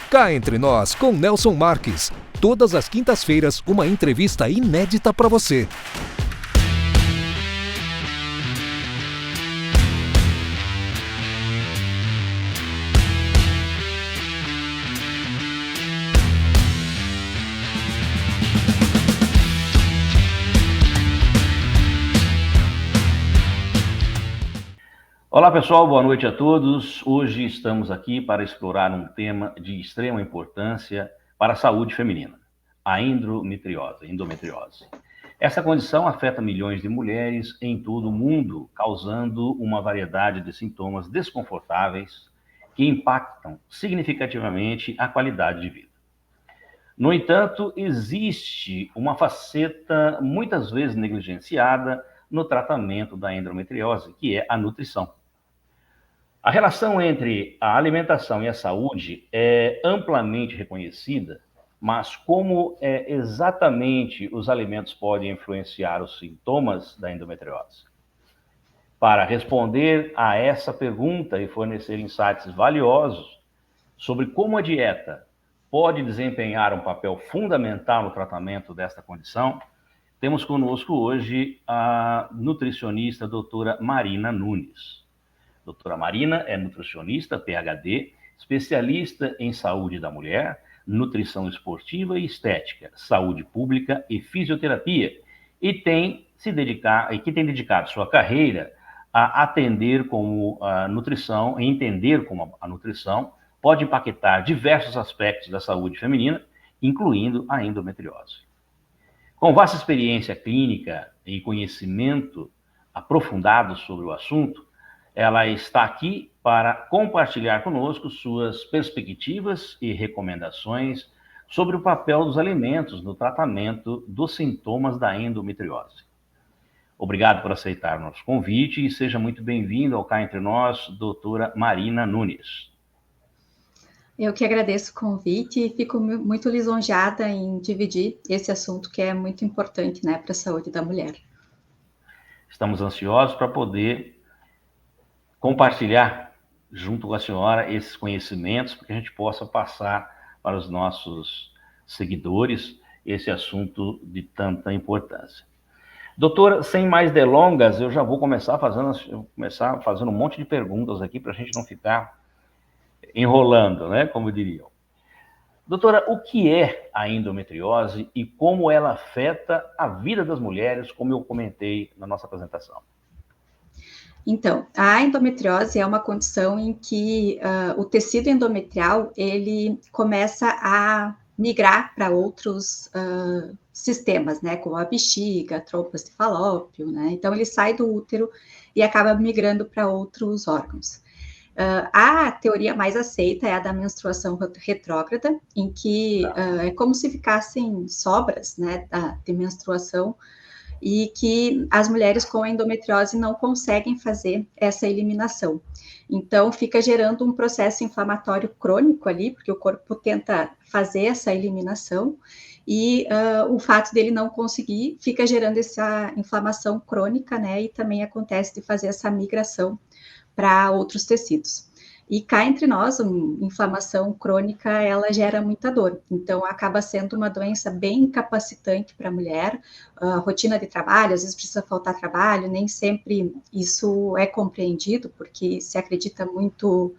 Cá Entre Nós, com Nelson Marques. Todas as quintas-feiras, uma entrevista inédita para você. Olá pessoal, boa noite a todos. Hoje estamos aqui para explorar um tema de extrema importância para a saúde feminina, a endometriose. Essa condição afeta milhões de mulheres em todo o mundo, causando uma variedade de sintomas desconfortáveis que impactam significativamente a qualidade de vida. No entanto, existe uma faceta muitas vezes negligenciada no tratamento da endometriose, que é a nutrição. A relação entre a alimentação e a saúde é amplamente reconhecida, mas como exatamente os alimentos podem influenciar os sintomas da endometriose? Para responder a essa pergunta e fornecer insights valiosos sobre como a dieta pode desempenhar um papel fundamental no tratamento desta condição, temos conosco hoje a nutricionista doutora Marina Nunes. Doutora Marina é nutricionista, PhD, especialista em saúde da mulher, nutrição esportiva e estética, saúde pública e fisioterapia, e tem dedicado sua carreira a atender como a nutrição, entender como a nutrição pode impactar diversos aspectos da saúde feminina, incluindo a endometriose. Com vasta experiência clínica e conhecimento aprofundado sobre o assunto, ela está aqui para compartilhar conosco suas perspectivas e recomendações sobre o papel dos alimentos no tratamento dos sintomas da endometriose. Obrigado por aceitar nosso convite e seja muito bem-vindo ao Cá Entre Nós, doutora Marina Nunes. Eu que agradeço o convite e fico muito lisonjeada em dividir esse assunto que é muito importante, né, para a saúde da mulher. Estamos ansiosos para poder compartilhar junto com a senhora esses conhecimentos para que a gente possa passar para os nossos seguidores esse assunto de tanta importância. Doutora, sem mais delongas, eu já vou começar fazendo um monte de perguntas aqui para a gente não ficar enrolando, né, como diriam. Doutora, o que é a endometriose e como ela afeta a vida das mulheres, como eu comentei na nossa apresentação? Então, a endometriose é uma condição em que o tecido endometrial, ele começa a migrar para outros sistemas, né, como a bexiga, trompas de falópio, né, então ele sai do útero e acaba migrando para outros órgãos. A teoria mais aceita é a da menstruação retrógrada, em que é como se ficassem sobras, né, de menstruação, e que as mulheres com endometriose não conseguem fazer essa eliminação. Então, fica gerando um processo inflamatório crônico ali, porque o corpo tenta fazer essa eliminação, e o fato dele não conseguir fica gerando essa inflamação crônica, né, e também acontece de fazer essa migração para outros tecidos. E cá entre nós, inflamação crônica, ela gera muita dor. Então, acaba sendo uma doença bem incapacitante para a mulher. A rotina de trabalho, às vezes precisa faltar trabalho, nem sempre isso é compreendido, porque se acredita muito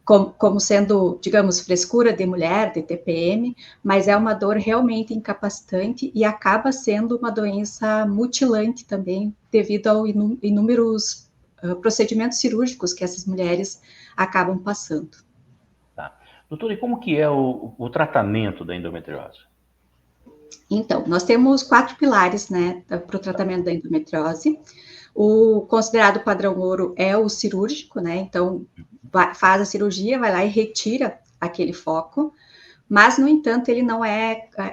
como sendo, digamos, frescura de mulher, de TPM, mas é uma dor realmente incapacitante e acaba sendo uma doença mutilante também, devido aos inúmeros procedimentos cirúrgicos que essas mulheres acabam passando. Tá. Doutora, e como que é o tratamento da endometriose? Então, nós temos 4 pilares, né, para o tratamento da endometriose. O considerado padrão ouro é o cirúrgico, né, então faz a cirurgia, vai lá e retira aquele foco, mas, no entanto,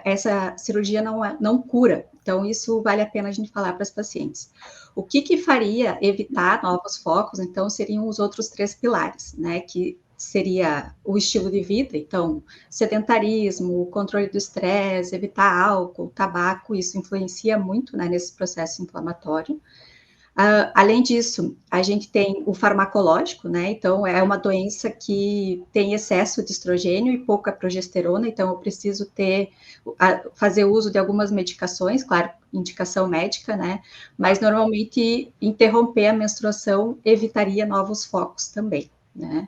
essa cirurgia não cura, então isso vale a pena a gente falar para as pacientes. O que faria evitar novos focos, então, seriam os outros 3 pilares, né, que seria o estilo de vida, então, sedentarismo, controle do estresse, evitar álcool, tabaco, isso influencia muito, né, nesse processo inflamatório. Além disso, a gente tem o farmacológico, né? Então, é uma doença que tem excesso de estrogênio e pouca progesterona, então eu preciso fazer uso de algumas medicações, claro, indicação médica, né? Mas normalmente interromper a menstruação evitaria novos focos também, né?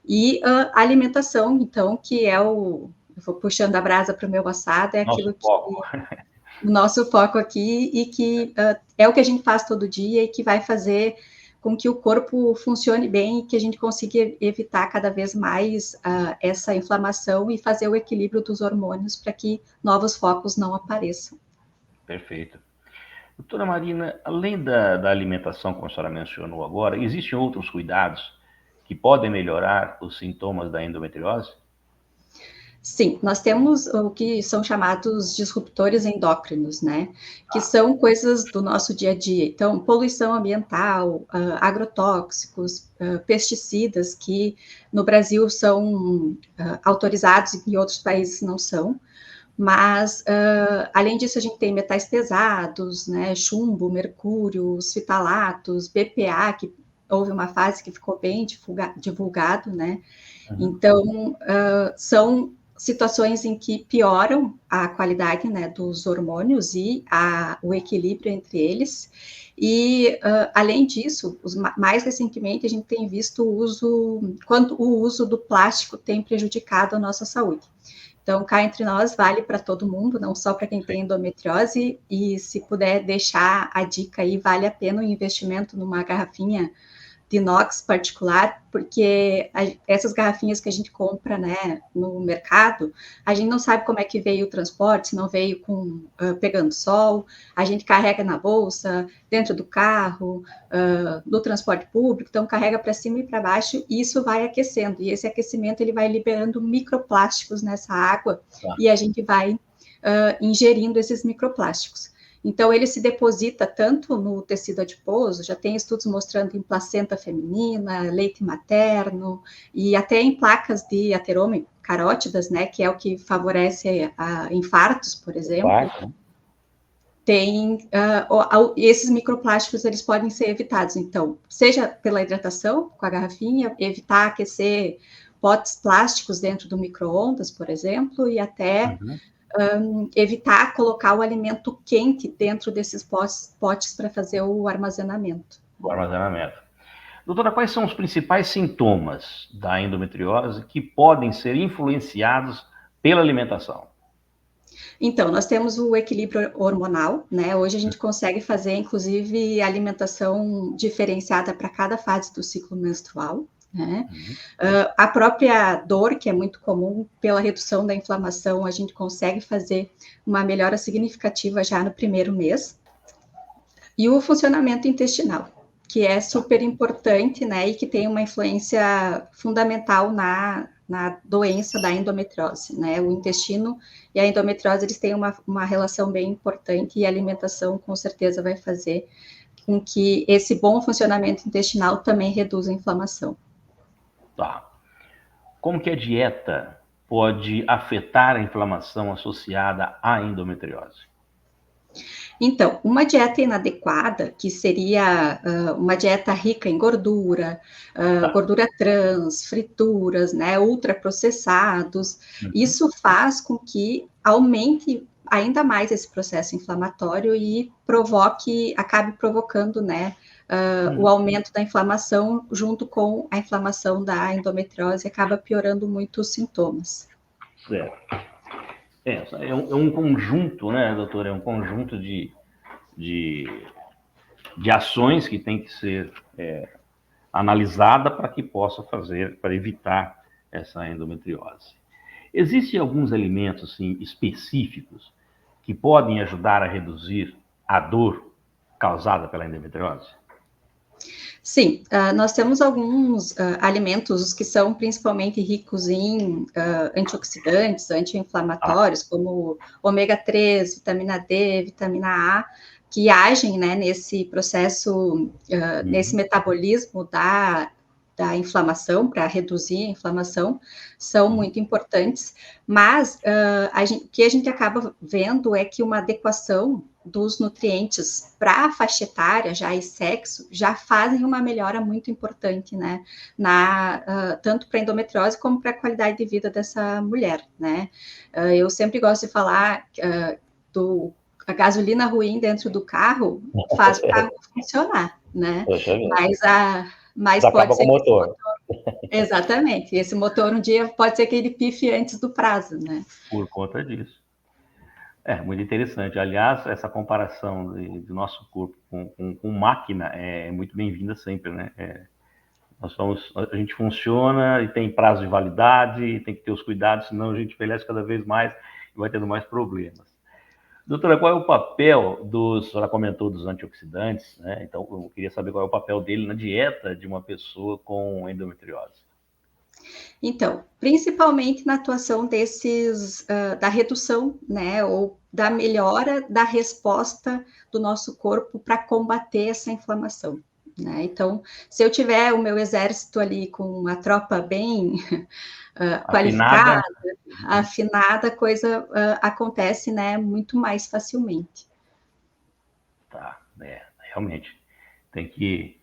E a alimentação, então, que é eu vou puxando a brasa para o meu assado, é aquilo que o nosso foco aqui e que é o que a gente faz todo dia e que vai fazer com que o corpo funcione bem e que a gente consiga evitar cada vez mais essa inflamação e fazer o equilíbrio dos hormônios para que novos focos não apareçam. Perfeito. Doutora Marina, além da alimentação, como a senhora mencionou agora, existem outros cuidados que podem melhorar os sintomas da endometriose? Sim, nós temos o que são chamados disruptores endócrinos, né? Que são coisas do nosso dia a dia. Então, poluição ambiental, agrotóxicos, pesticidas, que no Brasil são autorizados e em outros países não são. Mas, além disso, a gente tem metais pesados, né? Chumbo, mercúrio, os fitalatos, BPA, que houve uma fase que ficou bem divulgado, né? Então, são situações em que pioram a qualidade, né, dos hormônios e o equilíbrio entre eles. E, além disso, mais recentemente, a gente tem visto quanto o uso do plástico tem prejudicado a nossa saúde. Então, cá entre nós, vale para todo mundo, não só para quem tem endometriose, e se puder deixar a dica aí, vale a pena o investimento numa garrafinha de inox particular, porque essas garrafinhas que a gente compra, né, no mercado, a gente não sabe como é que veio o transporte, se não veio pegando sol, a gente carrega na bolsa, dentro do carro, no transporte público, então carrega para cima e para baixo, e isso vai aquecendo, e esse aquecimento ele vai liberando microplásticos nessa água, e a gente vai ingerindo esses microplásticos. Então, ele se deposita tanto no tecido adiposo, já tem estudos mostrando em placenta feminina, leite materno, e até em placas de ateroma carótidas, né, que é o que favorece infartos, por exemplo. Claro. Tem esses microplásticos, eles podem ser evitados. Então, seja pela hidratação com a garrafinha, evitar aquecer potes plásticos dentro do micro-ondas, por exemplo, e até evitar colocar o alimento quente dentro desses potes para fazer o armazenamento. O armazenamento. Doutora, quais são os principais sintomas da endometriose que podem ser influenciados pela alimentação? Então, nós temos o equilíbrio hormonal, né? Hoje a gente consegue fazer, inclusive, alimentação diferenciada para cada fase do ciclo menstrual. Né? A própria dor, que é muito comum, pela redução da inflamação, a gente consegue fazer uma melhora significativa já no primeiro mês. E o funcionamento intestinal, que é super importante, né, e que tem uma influência fundamental na doença da endometriose, né? O intestino e a endometriose, eles têm uma relação bem importante, e a alimentação, com certeza, vai fazer com que esse bom funcionamento intestinal também reduza a inflamação. Tá. Como que a dieta pode afetar a inflamação associada à endometriose? Então, uma dieta inadequada, que seria uma dieta rica em gordura, gordura trans, frituras, né, ultraprocessados, isso faz com que aumente ainda mais esse processo inflamatório e acabe provocando, né, o aumento da inflamação junto com a inflamação da endometriose, acaba piorando muito os sintomas. Certo. É um conjunto, né, doutora? É um conjunto de ações que tem que ser analisada para que possa para evitar essa endometriose. Existem alguns alimentos assim, específicos que podem ajudar a reduzir a dor causada pela endometriose? Sim, nós temos alguns alimentos que são principalmente ricos em antioxidantes, anti-inflamatórios, como ômega 3, vitamina D, vitamina A, que agem, né, nesse processo, nesse metabolismo da inflamação, para reduzir a inflamação, são muito importantes, mas o que a gente acaba vendo é que uma adequação dos nutrientes para a faixa etária já e sexo já fazem uma melhora muito importante, né, tanto para a endometriose como para a qualidade de vida dessa mulher, né. Eu sempre gosto de falar a gasolina ruim dentro do carro faz o carro funcionar, né, mas acaba pode ser com o motor. Exatamente, esse motor um dia pode ser que ele pife antes do prazo, né. Por conta disso. Muito interessante. Aliás, essa comparação do nosso corpo com máquina é muito bem-vinda sempre, né? A gente funciona e tem prazo de validade, e tem que ter os cuidados, senão a gente envelhece cada vez mais e vai tendo mais problemas. Doutora, qual é o papel a senhora comentou dos antioxidantes, né? Então, eu queria saber qual é o papel dele na dieta de uma pessoa com endometriose. Então, principalmente na atuação da redução, né, ou da melhora da resposta do nosso corpo para combater essa inflamação, né? Então, se eu tiver o meu exército ali com uma tropa bem qualificada, afinada, a coisa acontece, né, muito mais facilmente. Tá, realmente. Tem que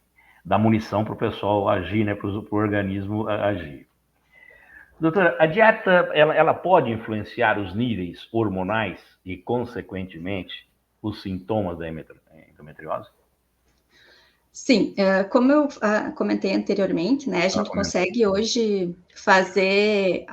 dar munição para o pessoal agir, né, para o organismo agir. Doutora, a dieta, ela pode influenciar os níveis hormonais e, consequentemente, os sintomas da endometriose? Sim, como eu comentei anteriormente, né, a gente consegue hoje fazer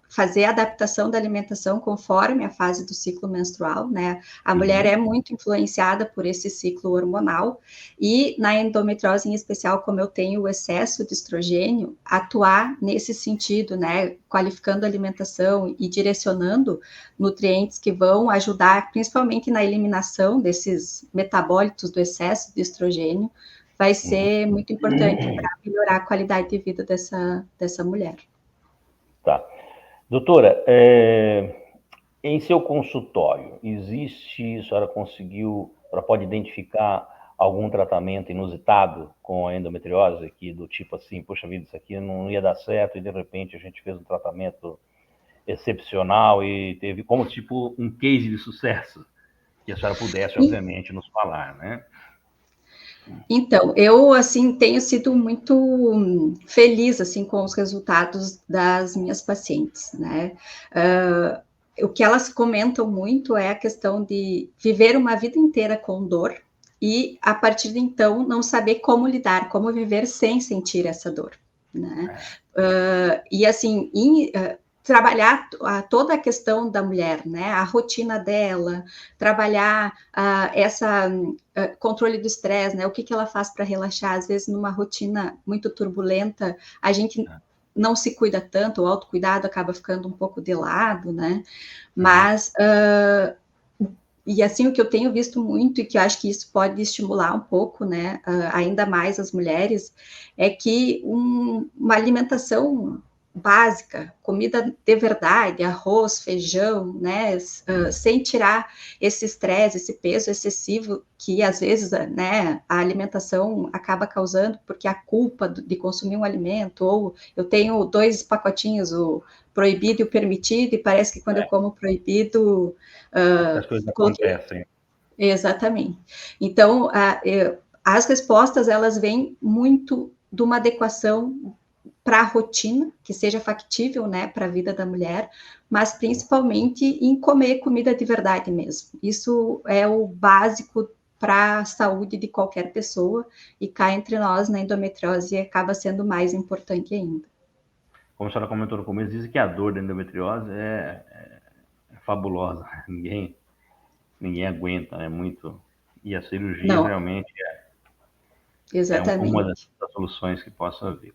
fazer a adaptação da alimentação conforme a fase do ciclo menstrual, né? A mulher é muito influenciada por esse ciclo hormonal e na endometriose em especial, como eu tenho o excesso de estrogênio, atuar nesse sentido, né? Qualificando a alimentação e direcionando nutrientes que vão ajudar, principalmente na eliminação desses metabólitos do excesso de estrogênio, vai ser muito importante para melhorar a qualidade de vida dessa mulher. Tá. Doutora, em seu consultório, a senhora pode identificar algum tratamento inusitado com a endometriose, aqui do tipo assim, poxa vida, isso aqui não ia dar certo e de repente a gente fez um tratamento excepcional e teve como tipo um case de sucesso, que a senhora pudesse, obviamente, nos falar, né? Então, eu, assim, tenho sido muito feliz, assim, com os resultados das minhas pacientes, né? O que elas comentam muito é a questão de viver uma vida inteira com dor e, a partir de então, não saber como lidar, como viver sem sentir essa dor, né? E, assim, trabalhar toda a questão da mulher, né? A rotina dela, trabalhar controle do estresse, né? O que ela faz para relaxar? Às vezes, numa rotina muito turbulenta, a gente não se cuida tanto, o autocuidado acaba ficando um pouco de lado, né? Mas, e assim, o que eu tenho visto muito, e que eu acho que isso pode estimular um pouco, né, ainda mais as mulheres, é que uma alimentação básica, comida de verdade, arroz, feijão, né, sem tirar esse estresse, esse peso excessivo que às vezes, né, a alimentação acaba causando, porque a culpa de consumir um alimento, ou eu tenho 2 pacotinhos, o proibido e o permitido, e parece que quando eu como proibido... as coisas acontecem. Exatamente. Então, as respostas, elas vêm muito de uma adequação para a rotina, que seja factível, né, para a vida da mulher, mas principalmente em comer comida de verdade mesmo. Isso é o básico para a saúde de qualquer pessoa, e cá entre nós, na endometriose, acaba sendo mais importante ainda. Como a senhora comentou no começo, dizem que a dor da endometriose é fabulosa, ninguém aguenta, né, muito, e a cirurgia realmente é uma das soluções que possa haver.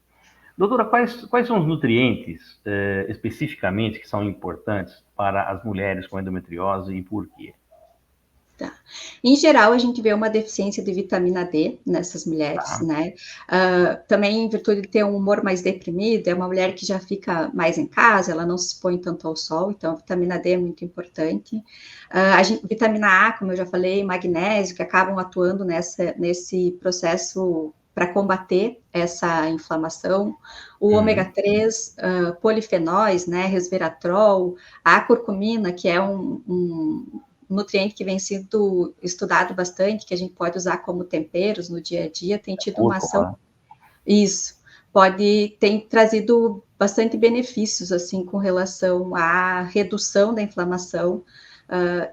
Doutora, quais são os nutrientes especificamente que são importantes para as mulheres com endometriose e por quê? Tá. Em geral, a gente vê uma deficiência de vitamina D nessas mulheres, né? Também em virtude de ter um humor mais deprimido, é uma mulher que já fica mais em casa, ela não se expõe tanto ao sol, então a vitamina D é muito importante. Vitamina A, como eu já falei, magnésio, que acabam atuando nesse processo para combater essa inflamação, o ômega 3, polifenóis, né, resveratrol, a curcumina, que é nutriente que vem sendo estudado bastante, que a gente pode usar como temperos no dia a dia, tem tido uma ação... Né? Isso, tem trazido bastante benefícios, assim, com relação à redução da inflamação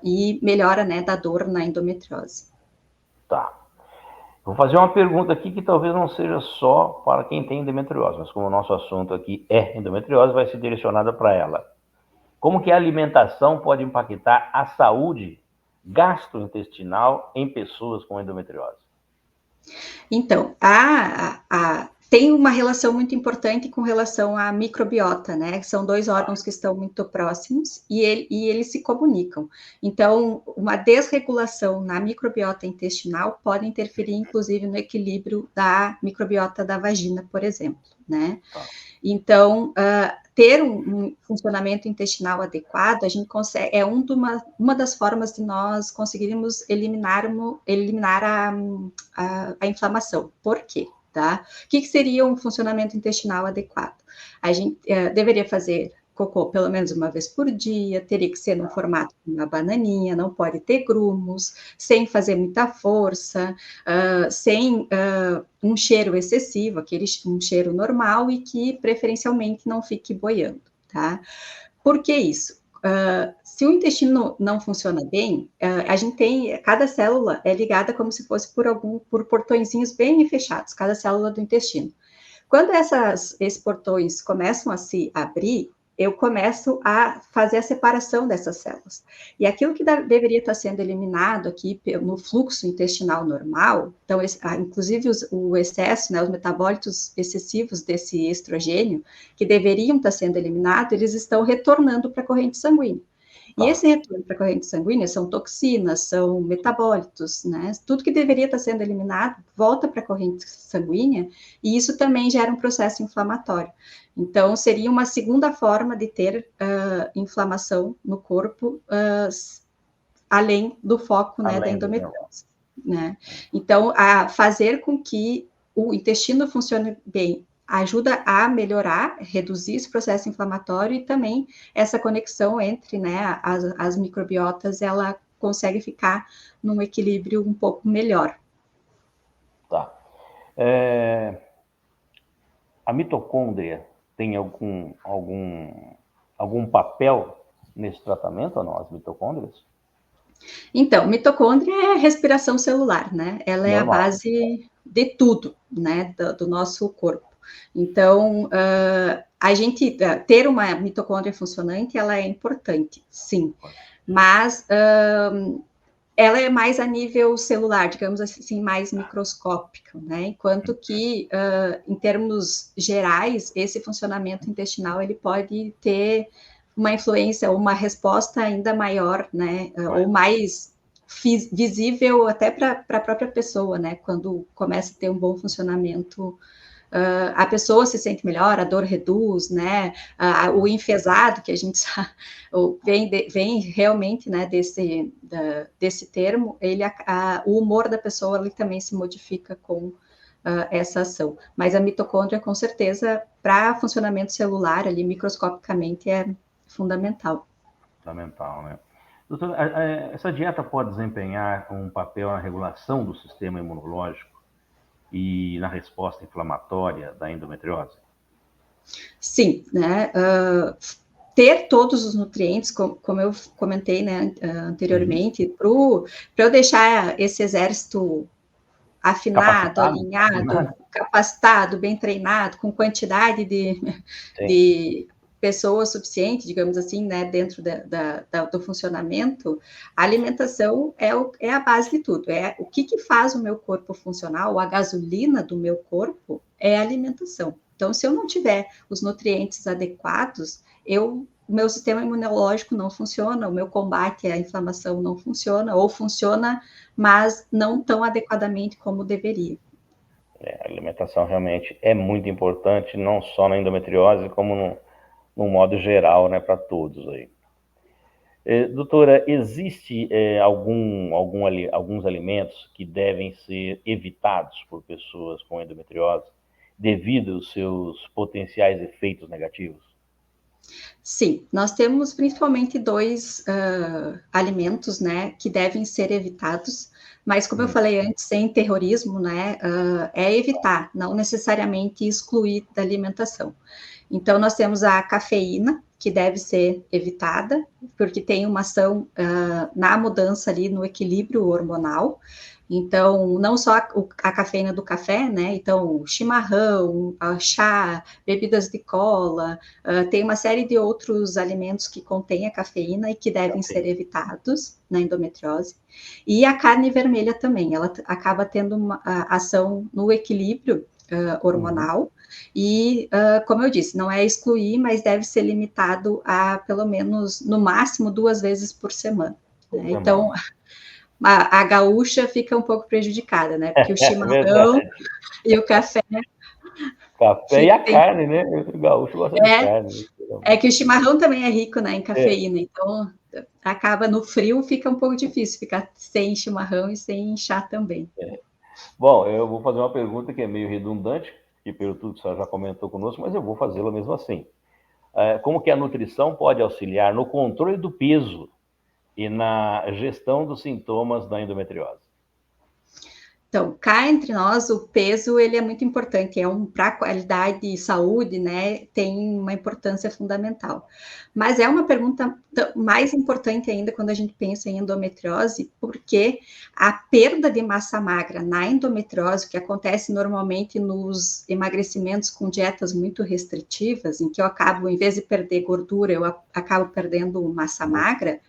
e melhora, né, da dor na endometriose. Tá. Vou fazer uma pergunta aqui que talvez não seja só para quem tem endometriose, mas como o nosso assunto aqui é endometriose, vai ser direcionada para ela. Como que a alimentação pode impactar a saúde gastrointestinal em pessoas com endometriose? Então, tem uma relação muito importante com relação à microbiota, né? São dois órgãos que estão muito próximos e eles se comunicam. Então, uma desregulação na microbiota intestinal pode interferir, inclusive, no equilíbrio da microbiota da vagina, por exemplo, né? Então, ter um funcionamento intestinal adequado, a gente consegue, é uma das formas de nós conseguirmos eliminar a inflamação. Por quê? Tá? O que seria um funcionamento intestinal adequado? A gente deveria fazer cocô pelo menos uma vez por dia, teria que ser no formato de uma bananinha, não pode ter grumos, sem fazer muita força, sem um cheiro excessivo, um cheiro normal e que preferencialmente não fique boiando, tá? Por que isso? Se o intestino não funciona bem, a gente cada célula é ligada como se fosse por portõezinhos bem fechados, cada célula do intestino. Quando esses portões começam a se abrir, eu começo a fazer a separação dessas células. E aquilo que deveria estar sendo eliminado aqui no fluxo intestinal normal, então, inclusive o excesso, né, os metabólitos excessivos desse estrogênio, que deveriam estar sendo eliminados, eles estão retornando para a corrente sanguínea. E esse retorno para a corrente sanguínea são toxinas, são metabólitos, né? Tudo que deveria estar sendo eliminado volta para a corrente sanguínea e isso também gera um processo inflamatório. Então, seria uma segunda forma de ter inflamação no corpo, além do foco, né, da endometriose, né? Então, fazer com que o intestino funcione bem ajuda a melhorar, reduzir esse processo inflamatório e também essa conexão entre, né, as microbiotas, ela consegue ficar num equilíbrio um pouco melhor. Tá. A mitocôndria tem algum papel nesse tratamento ou não, as mitocôndrias? Então, mitocôndria é a respiração celular, né? Ela é a base de tudo, né, do nosso corpo. Então, a gente ter uma mitocôndria funcionante, ela é importante, sim, mas ela é mais a nível celular, digamos assim, mais microscópica, né? Enquanto que, em termos gerais, esse funcionamento intestinal, ele pode ter uma influência, uma resposta ainda maior, né? Ou mais visível até para a própria pessoa, né? Quando começa a ter um bom funcionamento, a pessoa se sente melhor, a dor reduz, né? O enfesado, que a gente sabe, vem realmente, né, desse termo, o humor da pessoa ele também se modifica com essa ação. Mas a mitocôndria, com certeza, para funcionamento celular, ali, microscopicamente, é fundamental. Fundamental, né? Doutor, essa dieta pode desempenhar um papel na regulação do sistema imunológico e na resposta inflamatória da endometriose? Sim, né? Ter todos os nutrientes, como eu comentei, né, anteriormente, para eu deixar esse exército afinado, alinhado, capacitado, bem treinado, com quantidade de pessoas suficiente, digamos assim, né, dentro do funcionamento, a alimentação é a base de tudo. O que faz o meu corpo funcionar, ou a gasolina do meu corpo, é a alimentação. Então, se eu não tiver os nutrientes adequados, o meu sistema imunológico não funciona, o meu combate à inflamação não funciona, ou funciona, mas não tão adequadamente como deveria. A alimentação realmente é muito importante, não só na endometriose, como no modo geral, né, para todos aí. Doutora, existe alguns alimentos que devem ser evitados por pessoas com endometriose devido aos seus potenciais efeitos negativos? Sim, nós temos principalmente dois alimentos, né, que devem ser evitados, mas como eu falei antes, sem terrorismo, né, é evitar, não necessariamente excluir da alimentação. Então, nós temos a cafeína, que deve ser evitada, porque tem uma ação na mudança ali no equilíbrio hormonal. Então, não só a cafeína do café, né? Então, chimarrão, chá, bebidas de cola, tem uma série de outros alimentos que contêm a cafeína e que devem ser evitados na endometriose. E a carne vermelha também, ela acaba tendo uma ação no equilíbrio hormonal. E, como eu disse, não é excluir, mas deve ser limitado a, pelo menos, no máximo, 2 vezes por semana. Né? Então, a gaúcha fica um pouco prejudicada, né? Porque o chimarrão e o café... Café e a carne, né? O gaúcho gosta de carne. É que o chimarrão também é rico, né, em cafeína, então acaba no frio, fica um pouco difícil ficar sem chimarrão e sem chá também. Bom, eu vou fazer uma pergunta que é meio redundante, que pelo tudo que a senhora já comentou conosco, mas eu vou fazê-la mesmo assim. Como que a nutrição pode auxiliar no controle do peso e na gestão dos sintomas da endometriose? Então, cá entre nós, o peso, ele é muito importante, para a qualidade e saúde, né, tem uma importância fundamental. Mas é uma pergunta mais importante ainda quando a gente pensa em endometriose, porque a perda de massa magra na endometriose, que acontece normalmente nos emagrecimentos com dietas muito restritivas, em que eu acabo, em vez de perder gordura, eu acabo perdendo massa magra,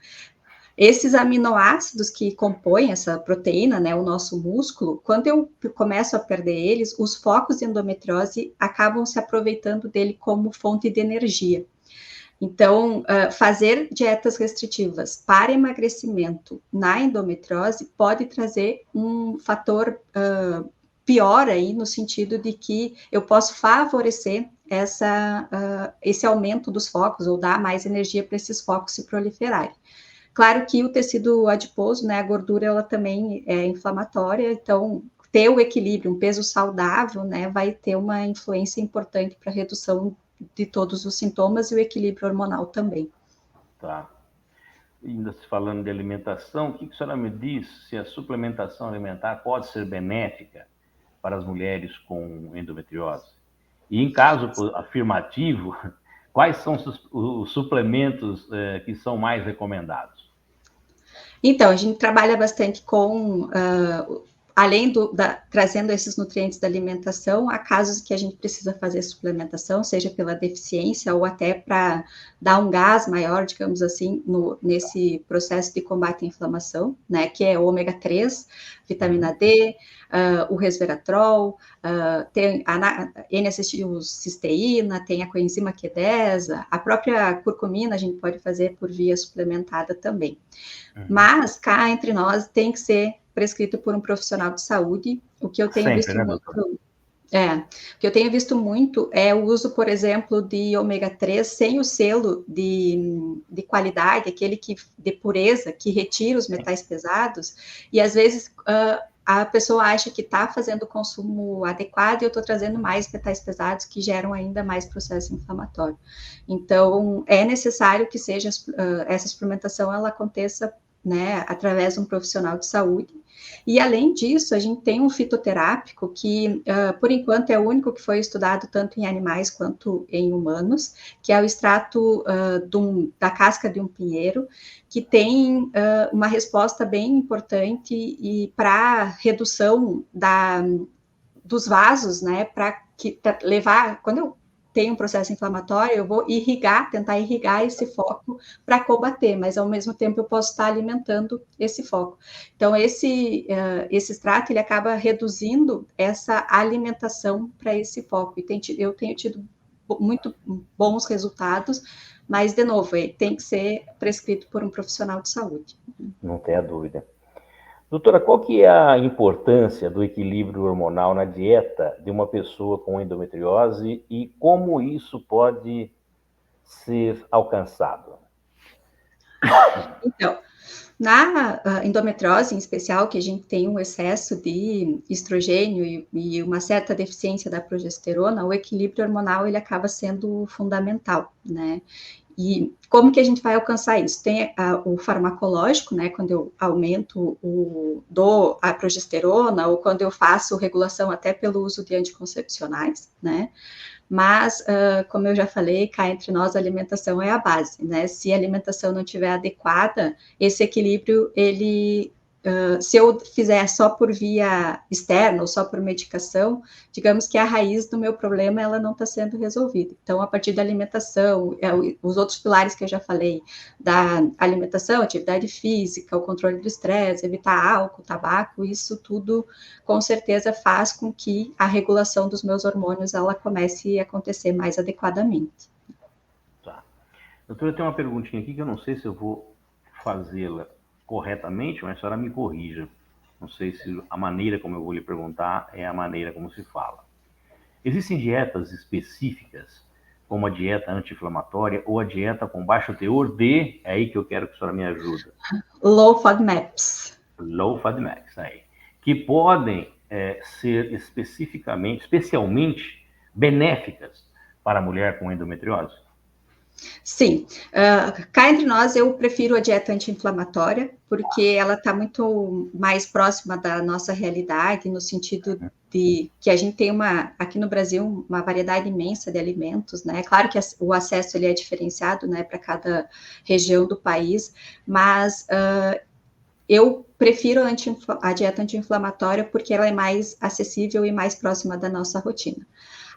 esses aminoácidos que compõem essa proteína, né, o nosso músculo, quando eu começo a perder eles, os focos de endometriose acabam se aproveitando dele como fonte de energia. Então, fazer dietas restritivas para emagrecimento na endometriose pode trazer um fator pior aí, no sentido de que eu posso favorecer esse aumento dos focos, ou dar mais energia para esses focos se proliferarem. Claro que o tecido adiposo, né, a gordura, ela também é inflamatória, então ter o equilíbrio, um peso saudável, né, vai ter uma influência importante para a redução de todos os sintomas e o equilíbrio hormonal também. Tá. Ainda se falando de alimentação, o que a senhora me diz se a suplementação alimentar pode ser benéfica para as mulheres com endometriose? E em caso afirmativo, quais são os suplementos que são mais recomendados? Então, a gente trabalha bastante com, além trazendo esses nutrientes da alimentação, há casos que a gente precisa fazer suplementação, seja pela deficiência ou até para dar um gás maior, digamos assim, nesse processo de combate à inflamação, né, que é o ômega 3, vitamina D, o resveratrol, tem a N-acetilcisteína, tem a coenzima Q10, a própria curcumina a gente pode fazer por via suplementada também. Mas, cá entre nós, tem que ser prescrito por um profissional de saúde. O que eu tenho visto muito... o que eu tenho visto muito é o uso, por exemplo, de ômega 3 sem o selo de qualidade, aquele de pureza, que retira os metais pesados, e às vezes a pessoa acha que está fazendo o consumo adequado e eu estou trazendo mais metais pesados que geram ainda mais processo inflamatório. Então, é necessário que seja essa suplementação, ela aconteça, né, através de um profissional de saúde. E, além disso, a gente tem um fitoterápico que, por enquanto, é o único que foi estudado tanto em animais quanto em humanos, que é o extrato da casca de um pinheiro, que tem uma resposta bem importante e para redução dos vasos, né, para levar... Quando eu tenho um processo inflamatório, eu vou tentar irrigar esse foco para combater, mas ao mesmo tempo eu posso estar alimentando esse foco. Então, esse extrato, ele acaba reduzindo essa alimentação para esse foco, e eu tenho tido muito bons resultados, mas, de novo, tem que ser prescrito por um profissional de saúde. Não tenha dúvida. Doutora, qual que é a importância do equilíbrio hormonal na dieta de uma pessoa com endometriose e como isso pode ser alcançado? Então, Na endometriose, em especial, que a gente tem um excesso de estrogênio e uma certa deficiência da progesterona, o equilíbrio hormonal ele acaba sendo fundamental, né? E como que a gente vai alcançar isso? Tem o farmacológico, né, quando eu aumento dou a progesterona, ou quando eu faço regulação até pelo uso de anticoncepcionais, né? Mas, como eu já falei, cá entre nós, a alimentação é a base, né? Se a alimentação não estiver adequada, esse equilíbrio, ele... se eu fizer só por via externa ou só por medicação, digamos que a raiz do meu problema ela não está sendo resolvida. Então, a partir da alimentação, os outros pilares que eu já falei, da alimentação, atividade física, o controle do estresse, evitar álcool, tabaco, isso tudo com certeza faz com que a regulação dos meus hormônios ela comece a acontecer mais adequadamente. Tá. Doutora, eu tenho uma perguntinha aqui que eu não sei se eu vou fazê-la corretamente, mas a senhora me corrija. Não sei se a maneira como eu vou lhe perguntar é a maneira como se fala. Existem dietas específicas, como a dieta anti-inflamatória ou a dieta com baixo teor de... É aí que eu quero que a senhora me ajude. Low FODMAPs. Low FODMAPs, aí. Que podem ser especialmente benéficas para a mulher com endometriose? Sim, cá entre nós eu prefiro a dieta anti-inflamatória, porque ela está muito mais próxima da nossa realidade, no sentido de que a gente tem aqui no Brasil, uma variedade imensa de alimentos, né? Claro que o acesso ele é diferenciado, né, para cada região do país, mas eu prefiro a dieta anti-inflamatória porque ela é mais acessível e mais próxima da nossa rotina.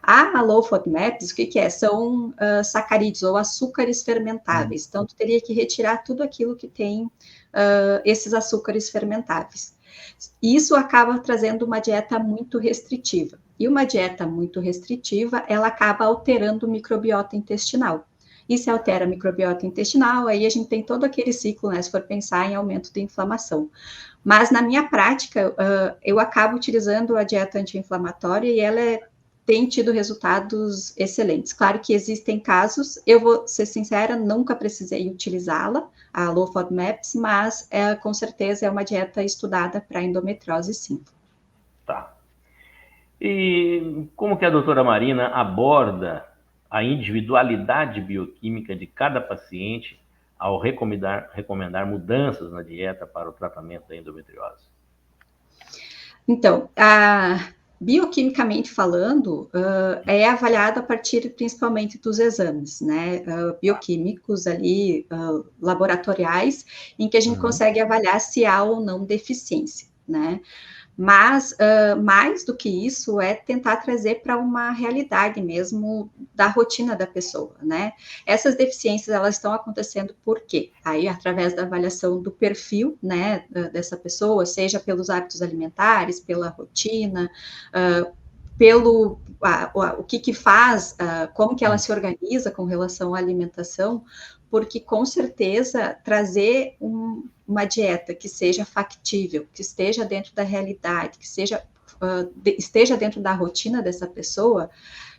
A low FODMAPs, o que é? São sacarídeos ou açúcares fermentáveis. Então, tu teria que retirar tudo aquilo que tem esses açúcares fermentáveis. Isso acaba trazendo uma dieta muito restritiva. E uma dieta muito restritiva, ela acaba alterando o microbiota intestinal. E se altera a microbiota intestinal, aí a gente tem todo aquele ciclo, né, se for pensar em aumento de inflamação. Mas na minha prática, eu acabo utilizando a dieta anti-inflamatória e ela tem tido resultados excelentes. Claro que existem casos, eu vou ser sincera, nunca precisei utilizá-la, a Low FODMAPs, mas com certeza é uma dieta estudada para endometriose, sim. Tá. E como que a doutora Marina aborda a individualidade bioquímica de cada paciente ao recomendar mudanças na dieta para o tratamento da endometriose? Então, bioquimicamente falando, é avaliado a partir principalmente dos exames, né, bioquímicos ali, laboratoriais, em que a gente consegue avaliar se há ou não deficiência, né? Mas, mais do que isso, é tentar trazer para uma realidade mesmo da rotina da pessoa, né? Essas deficiências, elas estão acontecendo por quê? Aí, através da avaliação do perfil, né, dessa pessoa, seja pelos hábitos alimentares, pela rotina, pelo o que faz, como que ela se organiza com relação à alimentação, porque com certeza trazer uma dieta que seja factível, que esteja dentro da realidade, que esteja dentro da rotina dessa pessoa,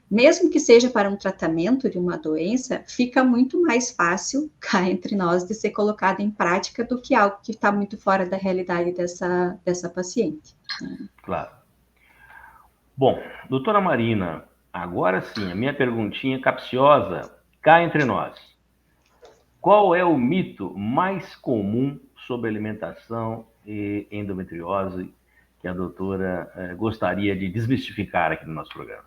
mesmo que seja para um tratamento de uma doença, fica muito mais fácil cá entre nós de ser colocado em prática do que algo que está muito fora da realidade dessa paciente. Claro. Bom, doutora Marina, agora sim, a minha perguntinha capciosa, cá entre nós. Qual é o mito mais comum sobre alimentação e endometriose que a doutora gostaria de desmistificar aqui no nosso programa?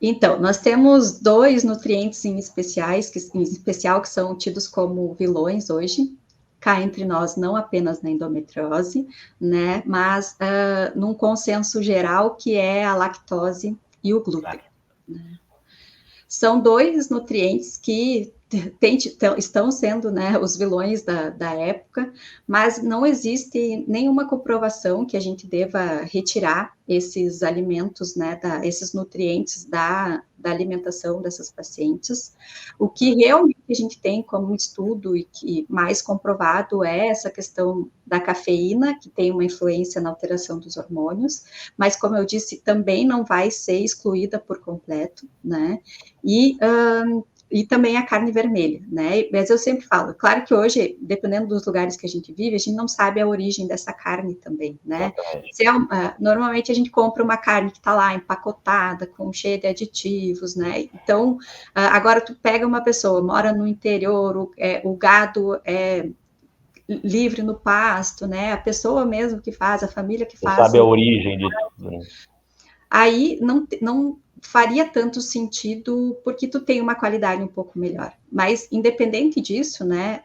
Então, nós temos 2 nutrientes em especial que são tidos como vilões hoje, cá entre nós, não apenas na endometriose, né, mas num consenso geral que é a lactose e o glúten. Né? São 2 nutrientes que estão sendo, né, os vilões da época, mas não existe nenhuma comprovação que a gente deva retirar esses alimentos, né, esses nutrientes da alimentação dessas pacientes. O que realmente a gente tem como estudo e que mais comprovado é essa questão da cafeína, que tem uma influência na alteração dos hormônios, mas como eu disse, também não vai ser excluída por completo, né, e e também a carne vermelha, né? Mas eu sempre falo, claro que hoje, dependendo dos lugares que a gente vive, a gente não sabe a origem dessa carne também, né? Se normalmente a gente compra uma carne que está lá empacotada, com cheia de aditivos, né? Então, agora tu pega uma pessoa, mora no interior, o gado é livre no pasto, né? A pessoa mesmo que faz, a família que faz. Sabe a origem de tudo, né? Aí não faria tanto sentido, porque tu tem uma qualidade um pouco melhor. Mas, independente disso, né,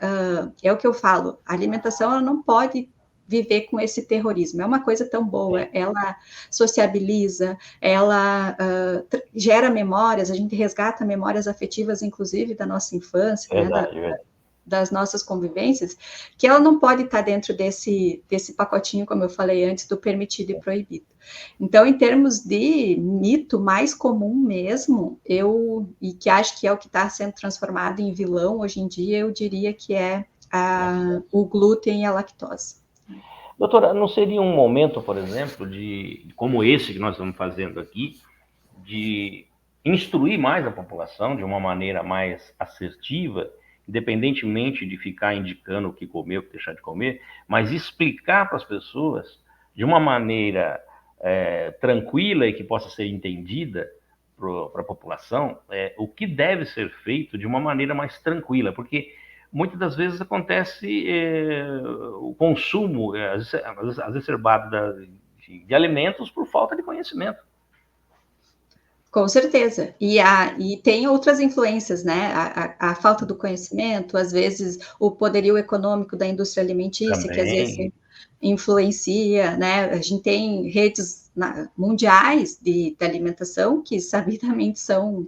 é o que eu falo, a alimentação ela não pode viver com esse terrorismo. É uma coisa tão boa, ela sociabiliza, ela gera memórias, a gente resgata memórias afetivas, inclusive, da nossa infância, Verdade, né, verdade. das nossas convivências, que ela não pode estar dentro desse pacotinho, como eu falei antes, do permitido e proibido. Então, em termos de mito mais comum mesmo, e que acho que é o que está sendo transformado em vilão hoje em dia, eu diria que é o glúten e a lactose. Doutora, não seria um momento, por exemplo, como esse que nós estamos fazendo aqui, de instruir mais a população de uma maneira mais assertiva, independentemente de ficar indicando o que comer, o que deixar de comer, mas explicar para as pessoas de uma maneira tranquila e que possa ser entendida para a população, o que deve ser feito de uma maneira mais tranquila, porque muitas das vezes acontece o consumo exacerbado de alimentos por falta de conhecimento. Com certeza. E tem outras influências, né? A falta do conhecimento, às vezes o poderio econômico da indústria alimentícia, Também. que às vezes influencia, né? A gente tem redes mundiais de alimentação que sabidamente são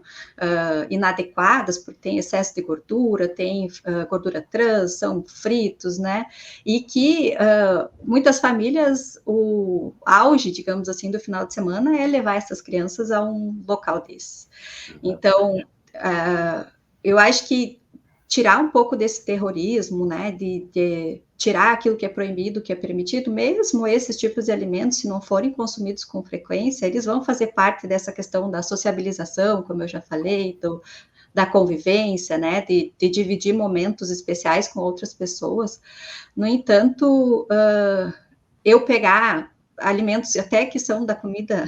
inadequadas, porque tem excesso de gordura, tem gordura trans, são fritos, né? E que muitas famílias, o auge, digamos assim, do final de semana é levar essas crianças a um local desse. Então, eu acho que tirar um pouco desse terrorismo, né, de tirar aquilo que é proibido, que é permitido, mesmo esses tipos de alimentos, se não forem consumidos com frequência, eles vão fazer parte dessa questão da sociabilização, como eu já falei, da convivência, né, de dividir momentos especiais com outras pessoas. No entanto, eu pegar alimentos até que são da comida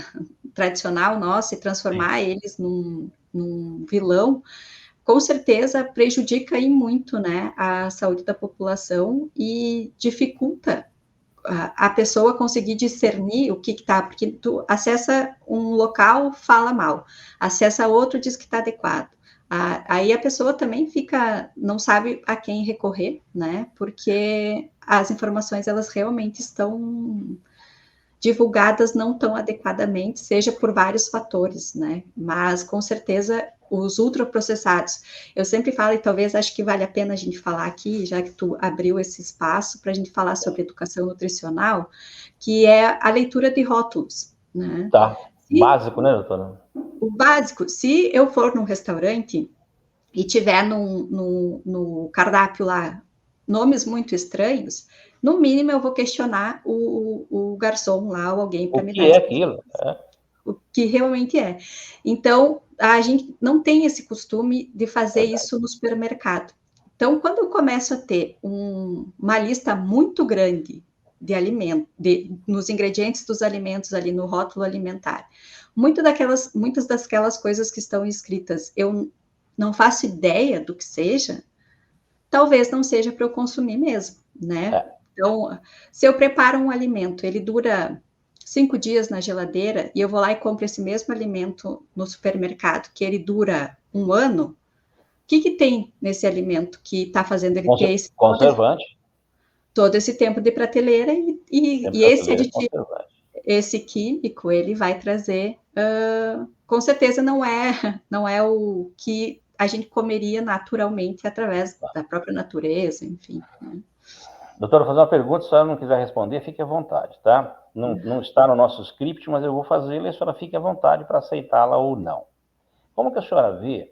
tradicional nossa e transformar eles num vilão, com certeza prejudica aí muito, né, a saúde da população e dificulta a pessoa conseguir discernir o que está, porque tu acessa um local, fala mal, acessa outro, diz que está adequado. Aí a pessoa também não sabe a quem recorrer, né, porque as informações, elas realmente estão divulgadas não tão adequadamente, seja por vários fatores, né? Mas, com certeza, os ultraprocessados, eu sempre falo, e talvez acho que vale a pena a gente falar aqui, já que tu abriu esse espaço para a gente falar sobre educação nutricional, que é a leitura de rótulos, né? Tá, básico, né, doutora? O básico, se eu for num restaurante e tiver no cardápio lá nomes muito estranhos, no mínimo eu vou questionar o garçom lá, ou alguém para me dar O que é aquilo? o que realmente é. Então, a gente não tem esse costume de fazer isso no supermercado. Então, quando eu começo a ter uma lista muito grande de alimentos, nos ingredientes dos alimentos ali no rótulo alimentar, muitas daquelas coisas que estão escritas, eu não faço ideia do que seja, talvez não seja para eu consumir mesmo, né? Então, se eu preparo um alimento, ele dura 5 dias na geladeira e eu vou lá e compro esse mesmo alimento no supermercado, que ele dura 1 ano, o que tem nesse alimento que está fazendo ele ter conservante? Todo esse tempo de prateleira e esse aditivo, esse químico, ele vai trazer, com certeza não é o que a gente comeria naturalmente através da própria natureza, enfim. Né? Doutora, vou fazer uma pergunta, se a senhora não quiser responder, fique à vontade, tá? Não está no nosso script, mas eu vou fazê-la e a senhora fique à vontade para aceitá-la ou não. Como que a senhora vê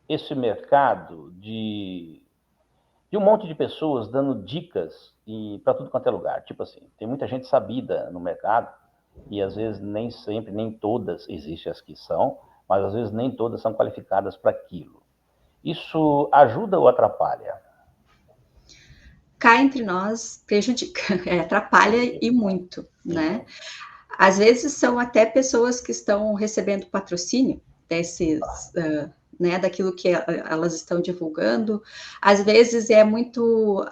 esse mercado de um monte de pessoas dando dicas para tudo quanto é lugar? Tipo assim, tem muita gente sabida no mercado e às vezes nem sempre, nem todas existem as que são, mas às vezes nem todas são qualificadas para aquilo. Isso ajuda ou atrapalha? Cá entre nós, prejudica, atrapalha e muito, né? Às vezes são até pessoas que estão recebendo patrocínio desses, né, daquilo que elas estão divulgando. Às vezes é muito,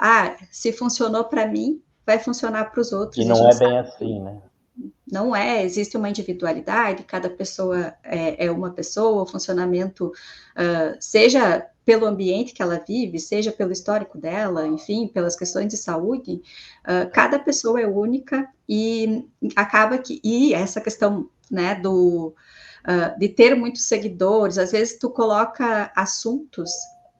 se funcionou para mim, vai funcionar para os outros. E não é bem assim, né? Não é, existe uma individualidade, cada pessoa é uma pessoa, o funcionamento, seja pelo ambiente que ela vive, seja pelo histórico dela, enfim, pelas questões de saúde, cada pessoa é única e acaba que, e essa questão, né, de ter muitos seguidores, às vezes tu coloca assuntos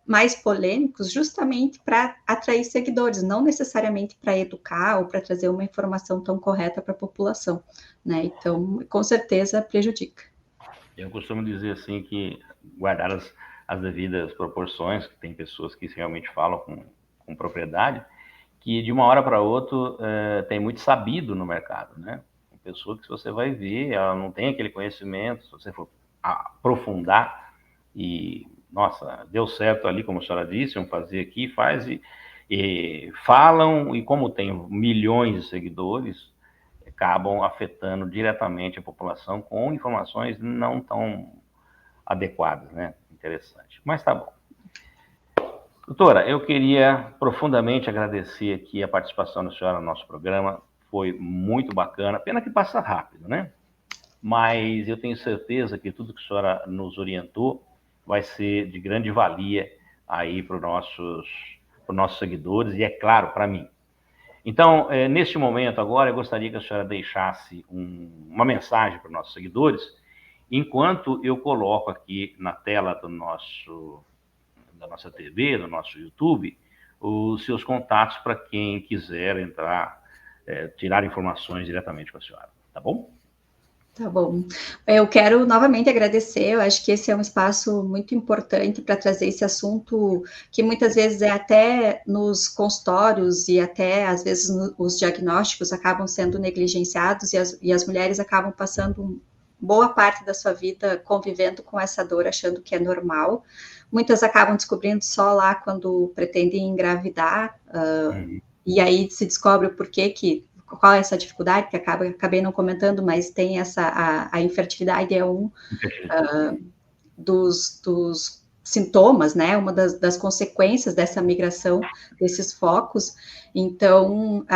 mais polêmicos justamente para atrair seguidores, não necessariamente para educar ou para trazer uma informação tão correta para a população, né? Então, com certeza prejudica. Eu costumo dizer assim que guardar as devidas proporções, que tem pessoas que realmente falam com propriedade, que de uma hora para outra tem muito sabido no mercado, né? Uma pessoa que, se você vai ver, ela não tem aquele conhecimento, se você for aprofundar e, nossa, deu certo ali, como a senhora disse, vamos fazer aqui, faz e falam, e como tem milhões de seguidores, acabam afetando diretamente a população com informações não tão adequadas, né? Interessante. Mas tá bom. Doutora, eu queria profundamente agradecer aqui a participação da senhora no nosso programa. Foi muito bacana. Pena que passa rápido, né? Mas eu tenho certeza que tudo que a senhora nos orientou vai ser de grande valia aí para os nossos seguidores e, é claro, para mim. Então, neste momento agora, eu gostaria que a senhora deixasse uma mensagem para os nossos seguidores, enquanto eu coloco aqui na tela da nossa TV, do nosso YouTube, os seus contatos para quem quiser entrar, tirar informações diretamente com a senhora. Tá bom? Tá bom. Eu quero novamente agradecer, eu acho que esse é um espaço muito importante para trazer esse assunto que muitas vezes é até nos consultórios e até às vezes os diagnósticos acabam sendo negligenciados e as mulheres acabam passando boa parte da sua vida convivendo com essa dor, achando que é normal. Muitas acabam descobrindo só lá quando pretendem engravidar, e aí se descobre o porquê qual é essa dificuldade, que acabei não comentando, mas tem a infertilidade é dos sintomas, né, uma das consequências dessa migração desses focos. Então,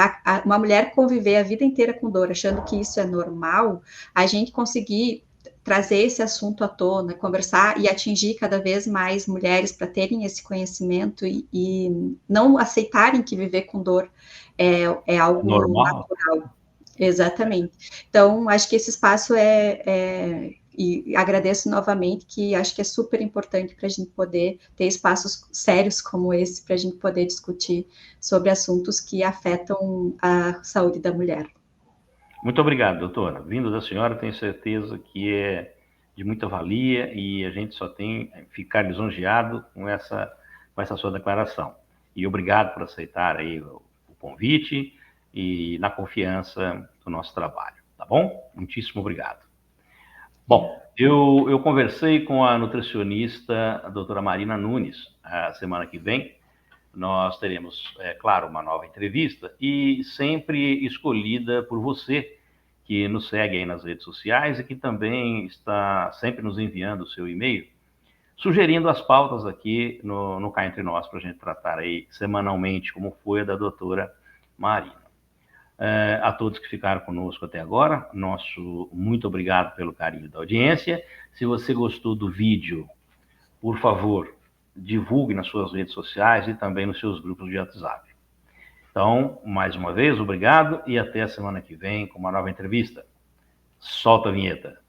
uma mulher conviver a vida inteira com dor, achando que isso é normal, a gente conseguir trazer esse assunto à tona, conversar e atingir cada vez mais mulheres para terem esse conhecimento e não aceitarem que viver com dor é algo normal. Natural. Exatamente. Então, acho que esse espaço e agradeço novamente, que acho que é super importante para a gente poder ter espaços sérios como esse, para a gente poder discutir sobre assuntos que afetam a saúde da mulher. Muito obrigado, doutora. Vindo da senhora, tenho certeza que é de muita valia e a gente só tem que ficar lisonjeado com essa sua declaração. E obrigado por aceitar aí o convite e na confiança do nosso trabalho, tá bom? Muitíssimo obrigado. Bom, eu conversei com a nutricionista, a doutora Marina Nunes. A semana que vem nós teremos, claro, uma nova entrevista e sempre escolhida por você, que nos segue aí nas redes sociais e que também está sempre nos enviando o seu e-mail, sugerindo as pautas aqui no Cá Entre Nós, para a gente tratar aí semanalmente, como foi a da doutora Marina. A todos que ficaram conosco até agora, nosso muito obrigado pelo carinho da audiência. Se você gostou do vídeo, por favor, divulgue nas suas redes sociais e também nos seus grupos de WhatsApp. Então, mais uma vez, obrigado e até a semana que vem com uma nova entrevista. Solta a vinheta.